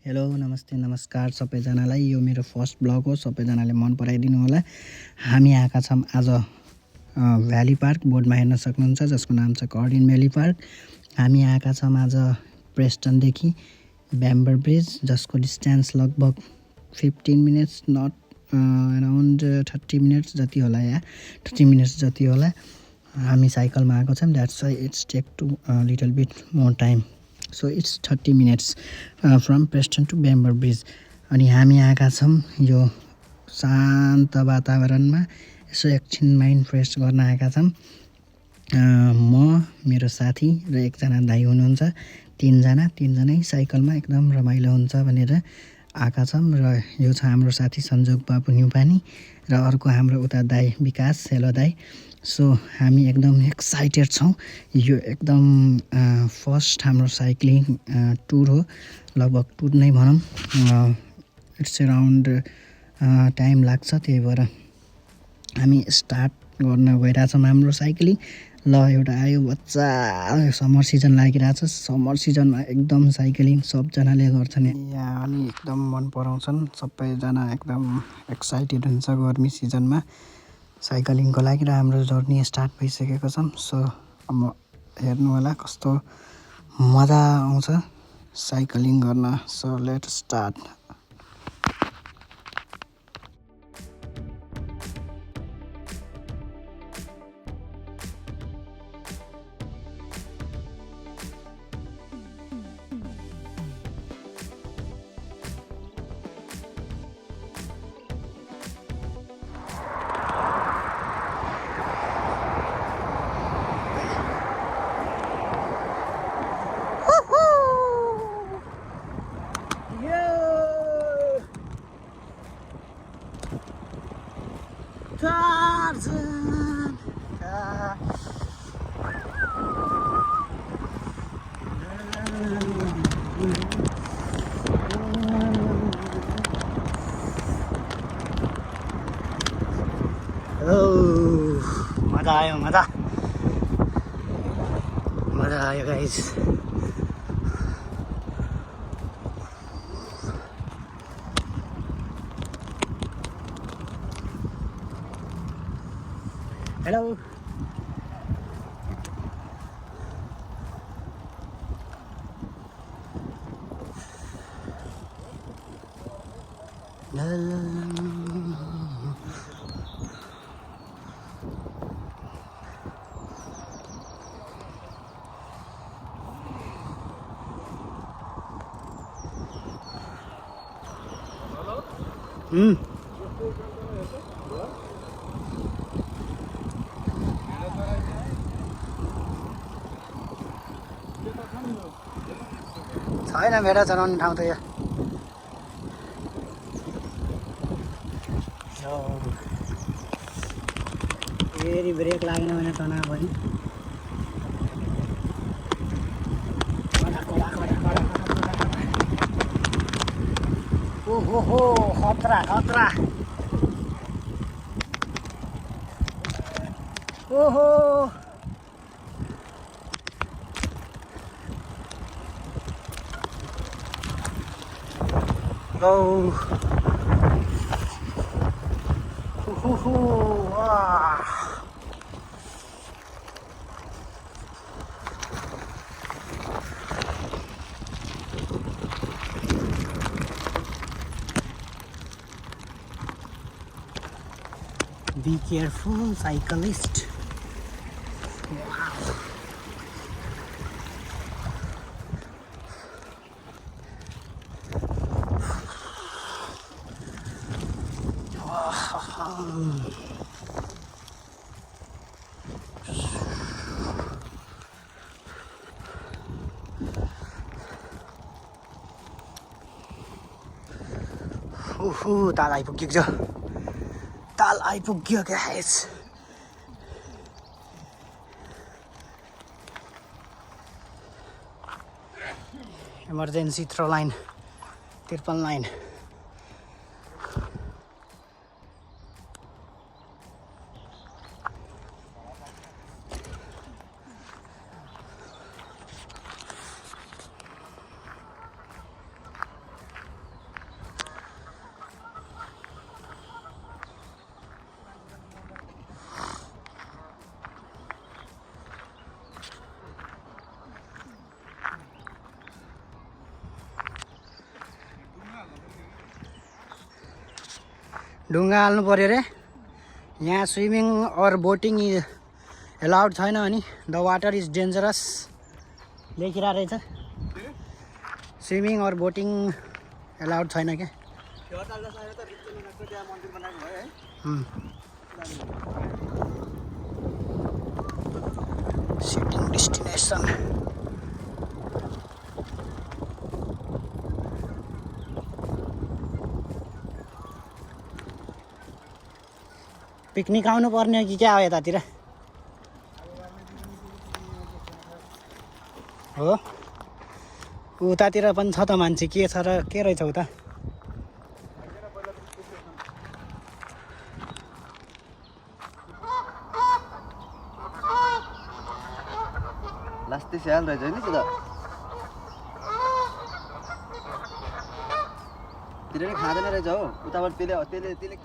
Hello नमस्ते नमस्कार सबैजनालाई। यो मेरो फर्स्ट ब्लग हो। सबैजनाले मन पराइदिनु होला। हामी आएका छौँ आज भ्याली पार्क, बोर्डमा हेर्न सक्नुहुन्छ, जसको नाम छ कर्डिन भ्याली पार्क। हामी आएका छौँ आज प्रेस्टनदेखि ब्याम्बर ब्रिज, जसको डिस्टेन्स लगभग 15 मिनट्स, नट अराउन्ड 30 मिनट्स जति होला, या 30 मिनट्स जति होला। हामी साइकलमा आएको छौँ, that's why it's take to little bit more time. So it's 30 minutes from Preston to Bamber Bridge. अनि हामी आएका छौँ यो शान्त वातावरणमा यसो एकछिन माइन्ड फ्रेस गर्न आएका छौँ। म, मेरो साथी र एकजना दाइ हुनुहुन्छ। तिनजनै साइकलमा एकदम रमाइलो हुन्छ भनेर आएका छौँ। र यो छ हाम्रो साथी सन्जोग बाबु न्युपानी, र अर्को हाम्रो उता दाइ विकास। हेलो दाइ। सो हामी एकदम एक्साइटेड छौँ। यो एकदम फर्स्ट हाम्रो साइक्लिङ टुर हो, लगभग टुर नै भनौँ। इट्स अराउन्ड टाइम लाग्छ, त्यही भएर हामी स्टार्ट गर्न गइरहेछौँ हाम्रो साइक्लिङ। ल एउटा आयो बच्चा, समर सिजन लागिरहेछ। समर सिजनमा एकदम साइक्लिङ सबजनाले गर्छन् यहाँ, अनि एकदम मन पराउँछन्। सबैजना एकदम एक्साइटेड हुन्छ गर्मी सिजनमा साइक्लिङको लागि। र हाम्रो जर्नी स्टार्ट भइसकेको छ। सो अब हेर्नु होला कस्तो मजा आउँछ साइक्लिङ गर्न। So let's start. मजा आयो गाइस। हेलो। छैन भेडा चराउने ठाउँ त यहाँ। फेरि ब्रेक लागेन भने तनाव भयो। ओहो खतरा खतरा। ओहो Be careful, cyclist. ताल आइपुगेको छ। ताल आइपुग्यो guys. Emergency throw line, 53 line. ढुङ्गा हाल्नु पऱ्यो रे यहाँ स्विमिङ अर बोटिङ एलाउड छैन अनि द वाटर इज डेन्जरस लेखिरहेको रहेछ स्विमिङ अर बोटिङ एलाउड छैन क्या सिटिङ डेस्टिनेसन पिकनिक आउनु पर्ने हो कि क्या हो यतातिर हो उतातिर पनि छ त मान्छे के छ र के रहेछ उता लास्टै स्याल रहेछ नि त त्यसले खाँदैन रहेछ हो उताबाट त्यसले